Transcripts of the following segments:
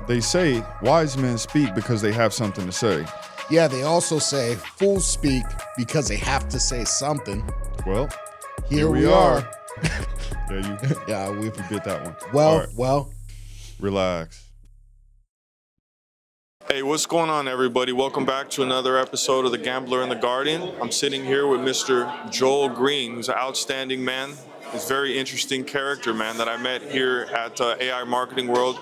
They say wise men speak because they have something to say. Yeah, they also say fools speak because they have to say something. Well, here we are. Yeah, we bit that one. Well. Relax. Hey, what's going on, everybody? Welcome back to another episode of The Gambler and the Guardian. I'm sitting here with Mr. Joel Greene, who's an outstanding man. He's a very interesting character, man, that I met here at AI Marketing World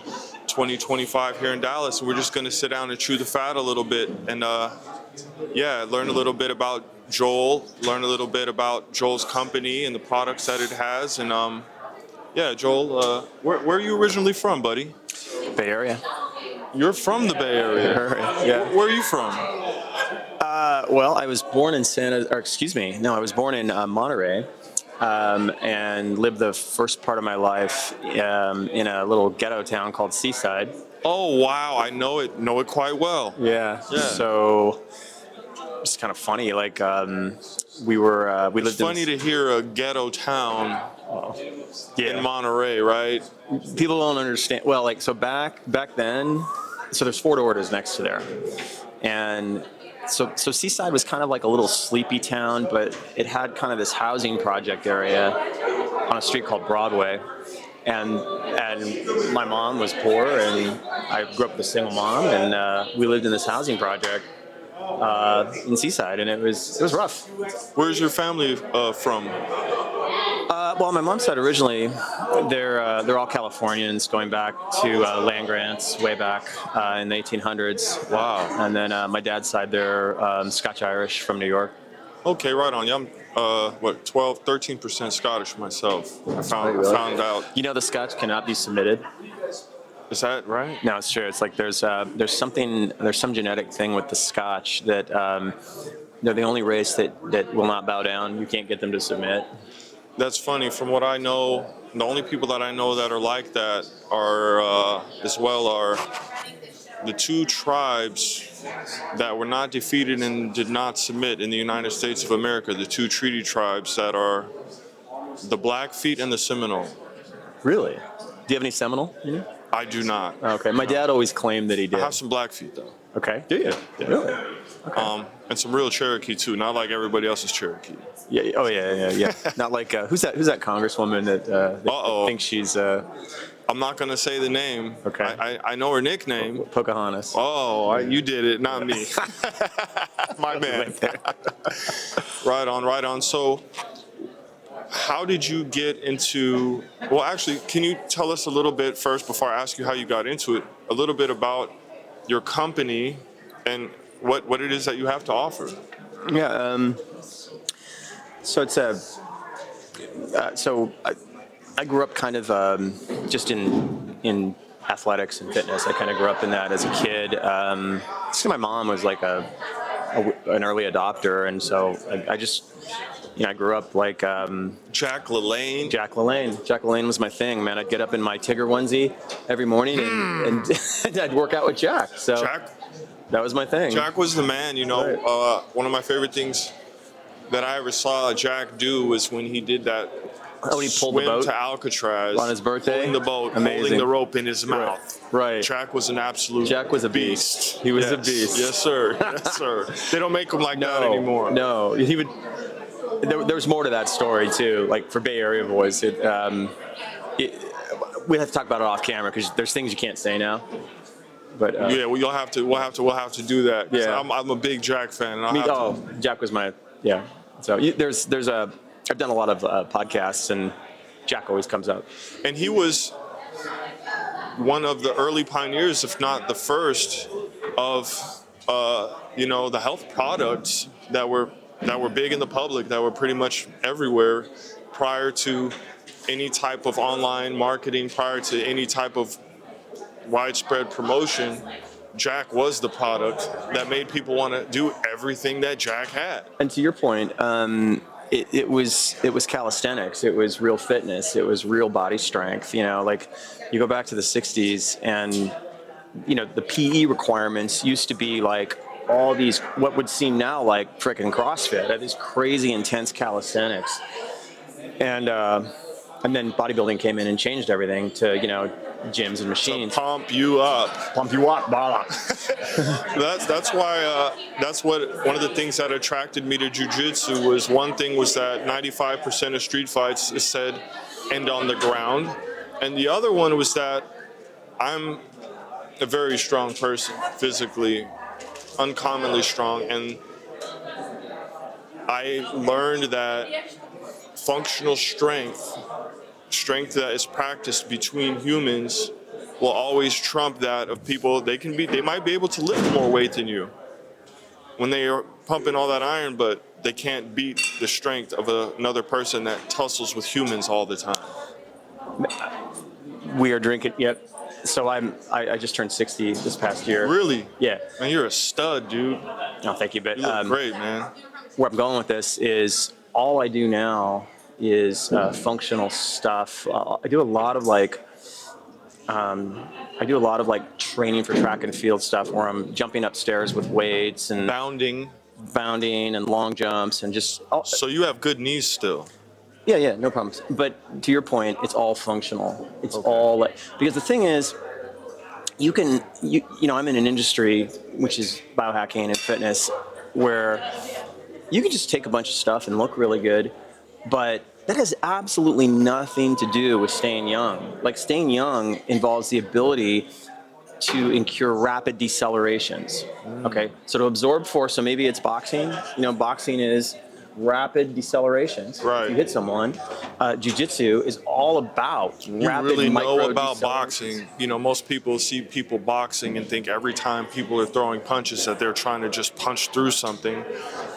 2025 here in Dallas. And we're just going to sit down and chew the fat a little bit and, learn a little bit about Joel, learn a little bit about Joel's company and the products that it has. And, Joel, where are you originally from, buddy? Bay Area. You're from the Bay Area. Yeah. Where are you from? Well, I was born in I was born in Monterey, and lived the first part of my life in a little ghetto town called Seaside. Oh wow, I know it quite well. Yeah. So it's kind of funny. Like we lived. It's funny to hear a ghetto town in Monterey, right? People don't understand. Well, like so back then. So there's Fort Orders next to there, and so Seaside was kind of like a little sleepy town, but it had kind of this housing project area on a street called Broadway, and my mom was poor, and I grew up with a single mom, and we lived in this housing project in Seaside, and it was rough. Where's your family from? Well, my mom's side originally, they're all Californians going back to land grants way back in the 1800s. Wow. And then my dad's side, they're Scotch-Irish from New York. Okay, right on. Yeah, I'm 13% Scottish myself. I found out. You know, the Scotch cannot be submitted. Is that right? No, it's true. It's like there's some genetic thing with the Scotch that they're the only race that will not bow down. You can't get them to submit. That's funny. From what I know, the only people that I know that are like that are the two tribes that were not defeated and did not submit in the United States of America, the two treaty tribes that are the Blackfeet and the Seminole. Really? Do you have any Seminole? I do not. Okay. My dad always claimed that he did. I have some Blackfeat, though. Okay. Do you? Yeah. Really? Okay. And some real Cherokee, too, not like everybody else's Cherokee. Yeah. Oh, yeah. Not like who's that congresswoman that thinks she's. I'm not gonna say the name. Okay. I know her nickname. Pocahontas. Oh, you did it, not me. My man. Right on. So, how did you get into? Well, actually, can you tell us a little bit first before I ask you how you got into it? A little bit about your company and what it is that you have to offer. Yeah. So it's I grew up kind of just in athletics and fitness. I kind of grew up in that as a kid. So my mom was like an early adopter, and so I just I grew up like Jack LaLanne. Jack LaLanne was my thing, man. I'd get up in my Tigger onesie every morning and I'd work out with Jack. So Jack, that was my thing. Jack was the man. Right. One of my favorite things that I ever saw Jack do was when he did that when he pulled the boat to Alcatraz on his birthday, holding the boat, amazing, holding the rope in his mouth. Right. Jack was an absolute. Jack was a beast. He was a beast. Yes, sir. Yes, sir. They don't make him like that anymore. No, he would. There was more to that story too. Like for Bay Area boys, we have to talk about it off camera because there's things you can't say now. But we'll have to do that. Yeah, I'm a big Jack fan. Jack was my So I've done a lot of podcasts, and Jack always comes up. And he was one of the early pioneers, if not the first, of the health products that were big in the public, that were pretty much everywhere prior to any type of online marketing, prior to any type of widespread promotion. Jack was the product that made people want to do everything that Jack had. And to your point, it was calisthenics. It was real fitness. It was real body strength. Like you go back to the 60s and, the PE requirements used to be like all these, what would seem now like frickin' CrossFit, these crazy intense calisthenics. And And then bodybuilding came in and changed everything to, gyms and machines. To pump you up. Pump you up, bala. That's why that's what one of the things that attracted me to jiu-jitsu was one thing was that 95% of street fights is said end on the ground, and the other one was that I'm a very strong person physically, uncommonly strong, and I learned that functional strength that is practiced between humans will always trump that of people. They might be able to lift more weight than you when they are pumping all that iron, but they can't beat the strength of another person that tussles with humans all the time. We are drinking. Yep. So I just turned 60 this past year. Really? Yeah. Man, you're a stud, dude. No, thank you. But You look great, man. where I'm going with this is all I do now is functional stuff. I do a lot of training for track and field stuff where I'm jumping upstairs with weights and Bounding. and long jumps and just. So you have good knees still. Yeah, no problems. But to your point, it's all functional. It's Okay. all because the thing is, I'm in an industry which is biohacking and fitness, where you can just take a bunch of stuff and look really good, but that has absolutely nothing to do with staying young. Like staying young involves the ability to incur rapid decelerations. Okay, so to absorb force, so maybe it's boxing. Boxing is rapid decelerations. Right. If you hit someone, jiu-jitsu is all about You rapid really micro know about decelerations. boxing. Most people see people boxing and think every time people are throwing punches that they're trying to just punch through something.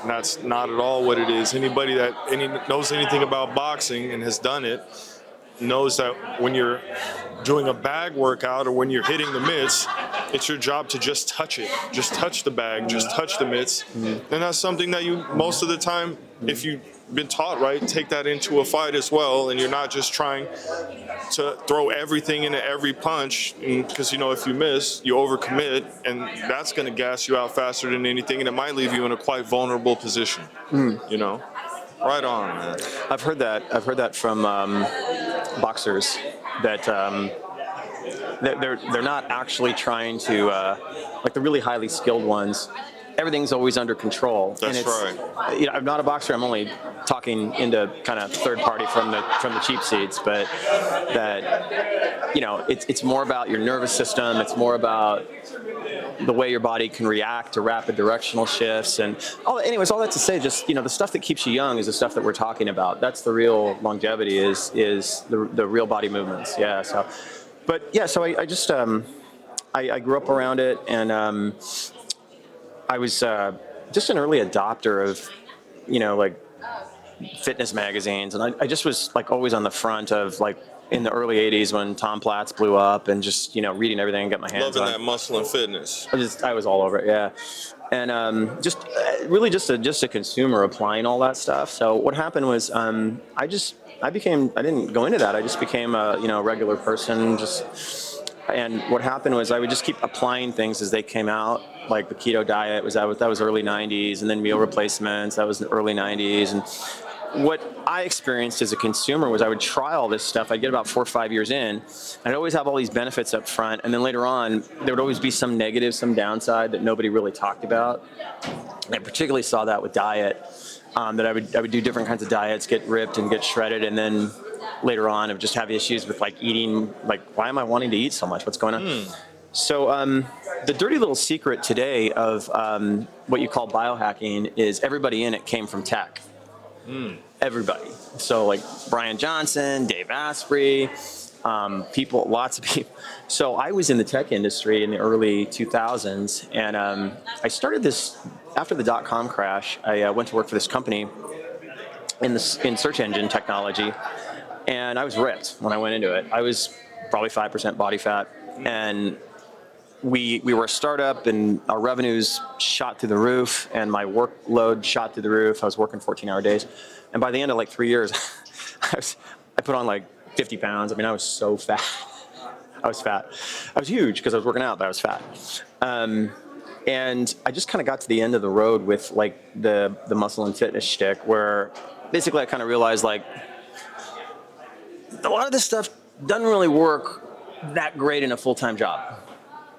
And that's not at all what it is. Anybody that knows anything about boxing and has done it knows that when you're doing a bag workout or when you're hitting the mitts, it's your job to just touch it. Just touch the bag, just touch the mitts. And that's something that you, most of the time, if you've been taught right, take that into a fight as well. And you're not just trying to throw everything into every punch, because if you miss, you overcommit, and that's going to gas you out faster than anything, and it might leave you in a quite vulnerable position. Right on, man. I've heard that from boxers that they're not actually trying to like the really highly skilled ones. Everything's always under control. That's right. I'm not a boxer. I'm only talking into kind of third party from the cheap seats, but that it's more about your nervous system. It's more about the way your body can react to rapid directional shifts and all that to say, just the stuff that keeps you young is the stuff that we're talking about. That's the real longevity is the real body movements. Yeah. So I just I grew up around it, and I was just an early adopter of fitness magazines, and I just was always on the front of in the early 80s when Tom Platz blew up, and just reading everything and get my hands Loving on. that muscle and fitness. I was all over it, yeah. And just a consumer applying all that stuff. So what happened was I didn't go into that. I just became a regular person. And what happened was I would just keep applying things as they came out. Like the keto diet that was early 90s, and then meal replacements, that was the early 90s. And what I experienced as a consumer was I would try all this stuff. I'd get about 4 or 5 years in, and I'd always have all these benefits up front, and then later on, there would always be some negative, some downside that nobody really talked about. And I particularly saw that with diet, that I would do different kinds of diets, get ripped and get shredded, and then later on, I would just have issues with eating, why am I wanting to eat so much? What's going on? So the dirty little secret today of what you call biohacking is everybody in it came from tech. Everybody. So Brian Johnson, Dave Asprey, lots of people. So I was in the tech industry in the early 2000s, and I started this after the .com crash. I went to work for this company in search engine technology, and I was ripped when I went into it. I was probably 5% body fat, and we were a startup, and our revenues shot through the roof, and my workload shot through the roof. I was working 14-hour days, and by the end of 3 years, I put on 50 pounds. I mean, I was so fat. I was fat. I was huge because I was working out, but I was fat. And I just kind of got to the end of the road with the muscle and fitness shtick, where basically I kind of realized a lot of this stuff doesn't really work that great in a full-time job.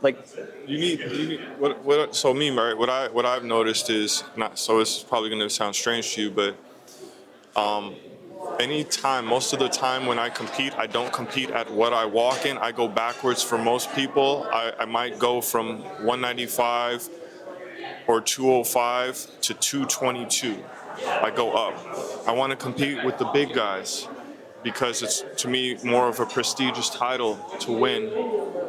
Like, You need what so me, right? What I've noticed is not so it's probably going to sound strange to you, but most of the time when I compete, I don't compete at what I walk in. I go backwards for most people. I might go from 195 or 205 to 222. I go up. I want to compete with the big guys because it's, to me, more of a prestigious title to win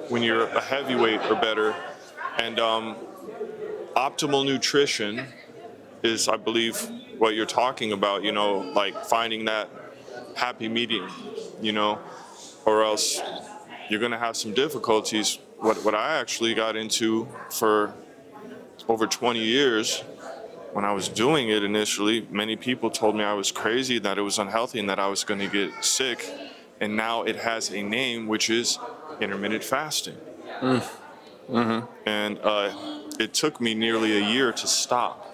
when you're a heavyweight or better. And optimal nutrition is, I believe, what you're talking about, like finding that happy medium, or else you're going to have some difficulties. What I actually got into for over 20 years, when I was doing it initially, many people told me I was crazy, that it was unhealthy, and that I was going to get sick. And now it has a name, which is intermittent fasting. And it took me nearly a year to stop.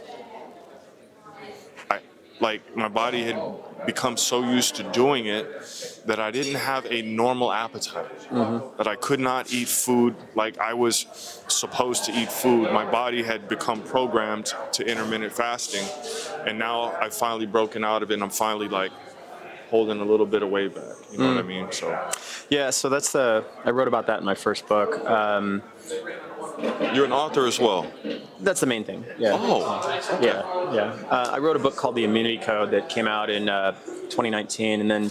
My body had become so used to doing it that I didn't have a normal appetite, that I could not eat food like I was supposed to eat food. My body had become programmed to intermittent fasting, and now I've finally broken out of it, and I'm finally like holding a little bit of weight back. You know what I mean? So yeah, so I wrote about that in my first book. you're an author as well. That's the main thing. Yeah. Oh, Yeah. I wrote a book called The Immunity Code that came out in 2019, and then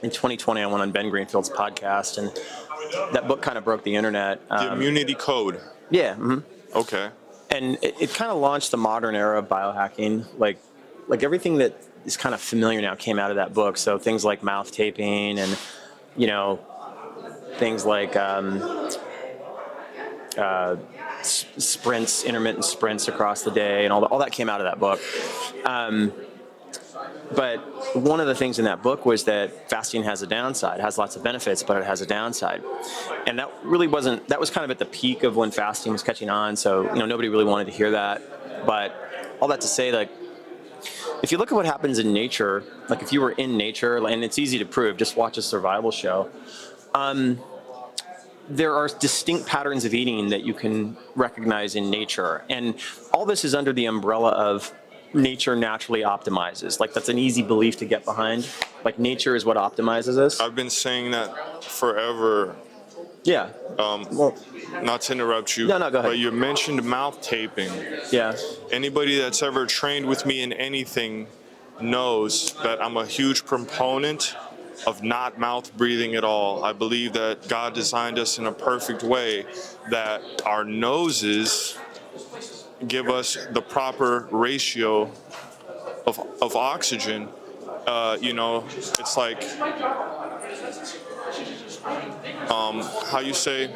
in 2020 I went on Ben Greenfield's podcast, and that book kind of broke the internet. the Immunity Code. Yeah. Okay. And it kind of launched the modern era of biohacking. Like everything that is kind of familiar now came out of that book. So things like mouth taping and, things like sprints, intermittent sprints across the day, and all that came out of that book. But one of the things in that book was that fasting has a downside. It has lots of benefits, but it has a downside. And that was kind of at the peak of when fasting was catching on. So, nobody really wanted to hear that. But all that to say, like, if you look at what happens in nature, like if you were in nature, and it's easy to prove, just watch a survival show. There are distinct patterns of eating that you can recognize in nature. And all this is under the umbrella of nature naturally optimizes. Like, that's an easy belief to get behind. Like, nature is what optimizes us. I've been saying that forever. Yeah. Not to interrupt you. No, go ahead. But you mentioned mouth taping. Yeah. Anybody that's ever trained with me in anything knows that I'm a huge proponent of not mouth breathing at all. I believe that God designed us in a perfect way, that our noses give us the proper ratio of oxygen. It's like, how you say,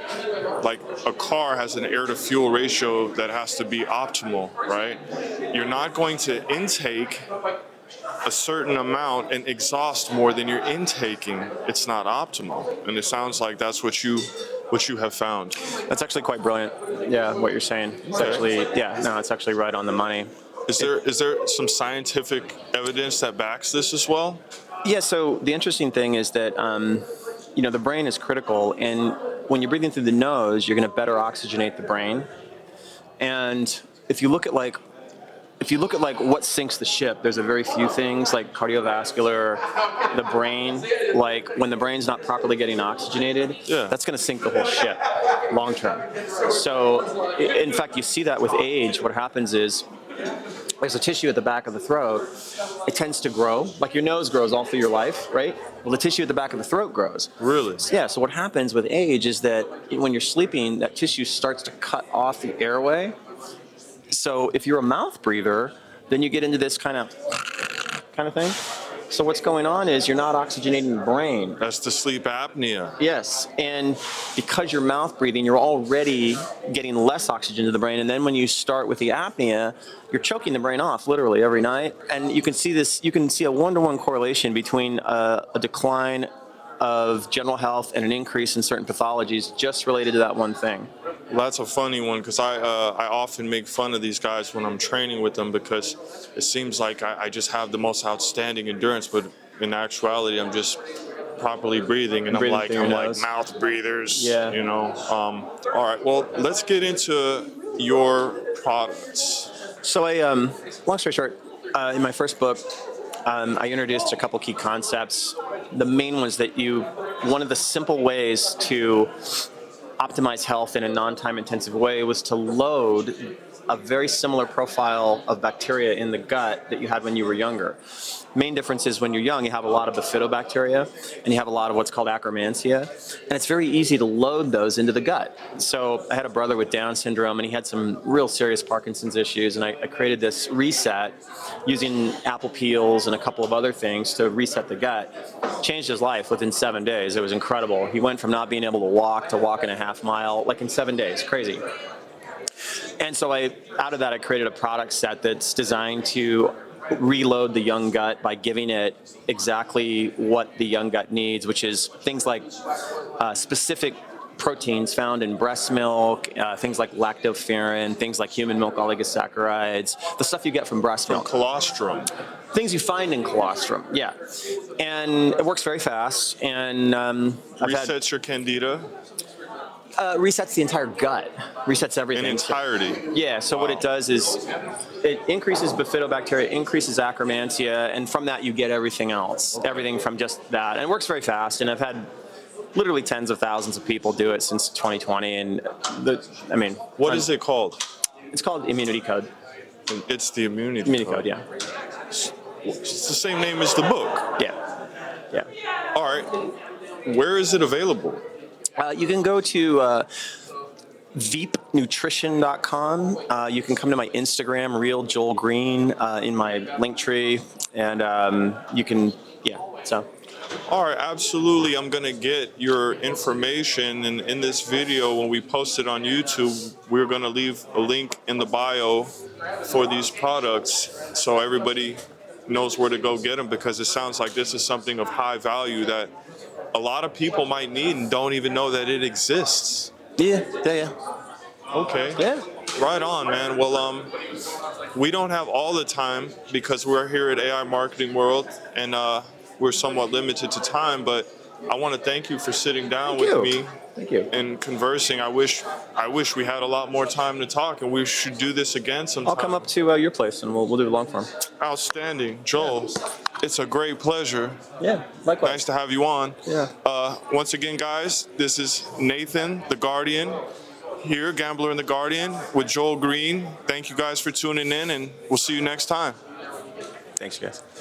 like a car has an air to fuel ratio that has to be optimal, right? You're not going to intake a certain amount and exhaust more than you're intaking. It's not optimal. And it sounds like that's what you have found. That's actually quite brilliant. Yeah, what you're saying. It's actually right on the money. Is there some scientific evidence that backs this as well? Yeah, so the interesting thing is that, the brain is critical, and when you're breathing through the nose, you're going to better oxygenate the brain. And if you look at what sinks the ship, there's a very few things like cardiovascular, the brain. Like, when the brain's not properly getting oxygenated, that's going to sink the whole ship long term. So, in fact, you see that with age. What happens is, there's a tissue at the back of the throat. It tends to grow. Like your nose grows all through your life, right? Well, the tissue at the back of the throat grows. Really? Yeah, so what happens with age is that when you're sleeping, that tissue starts to cut off the airway. So if you're a mouth breather, then you get into this kind of thing. So what's going on is you're not oxygenating the brain. That's the sleep apnea. Yes, and because you're mouth breathing, you're already getting less oxygen to the brain, and then when you start with the apnea, you're choking the brain off literally every night. And you can see a one-to-one correlation between a decline of general health and an increase in certain pathologies just related to that one thing. Well, that's a funny one, because I often make fun of these guys when I'm training with them, because it seems like I just have the most outstanding endurance, but in actuality I'm just properly breathing, and Breathing I'm through your like nose. mouth breathers, Yeah. you know. All right, well, let's get into your products. So long story short, in my first book, I introduced a couple key concepts. The main was that one of the simple ways to optimize health in a non-time intensive way was to load a very similar profile of bacteria in the gut that you had when you were younger. Main difference is when you're young, you have a lot of bifidobacteria and you have a lot of what's called Akkermansia, and it's very easy to load those into the gut. So I had a brother with Down syndrome and he had some real serious Parkinson's issues, and I created this reset using apple peels and a couple of other things to reset the gut. Changed his life within 7 days. It was incredible. He went from not being able to walk to walking a half mile, like in 7 days. Crazy. And so out of that, I created a product set that's designed to reload the young gut by giving it exactly what the young gut needs, which is things like specific proteins found in breast milk, things like lactoferrin, things like human milk oligosaccharides, the stuff you get from breast milk. Colostrum. Things you find in colostrum, yeah. And it works very fast. And Resets your candida. Resets the entire gut, resets everything. In entirety. Yeah, so what it does is it increases bifidobacteria, increases Akkermansia, and from that you get everything else, everything from just that. And it works very fast, and I've had literally tens of thousands of people do it since 2020. And What is it called? It's called Immunity Code. It's the immunity Code, yeah. It's the same name as the book. Yeah, yeah. All right. Where is it available? You can go to veepnutrition.com. You can come to my Instagram, Real Joel Greene, in my link tree, and you can, so. All right, absolutely. I'm going to get your information, and in this video, when we post it on YouTube, we're going to leave a link in the bio for these products so everybody knows where to go get them, because it sounds like this is something of high value that a lot of people might need and don't even know that it exists. Yeah. Okay. Yeah. Right on, man. Well, we don't have all the time because we're here at AI Marketing World, and we're somewhat limited to time, but I want to thank you for sitting down with me. Thank you. And conversing. I wish we had a lot more time to talk, and we should do this again sometime. I'll come up to your place and we'll do the long form. Outstanding. Joel, it's a great pleasure. Yeah, likewise. Nice to have you on. Yeah. Once again, guys, this is Nathan, the Guardian, here, Gambler in the Guardian, with Joel Greene. Thank you guys for tuning in, and we'll see you next time. Thanks, guys.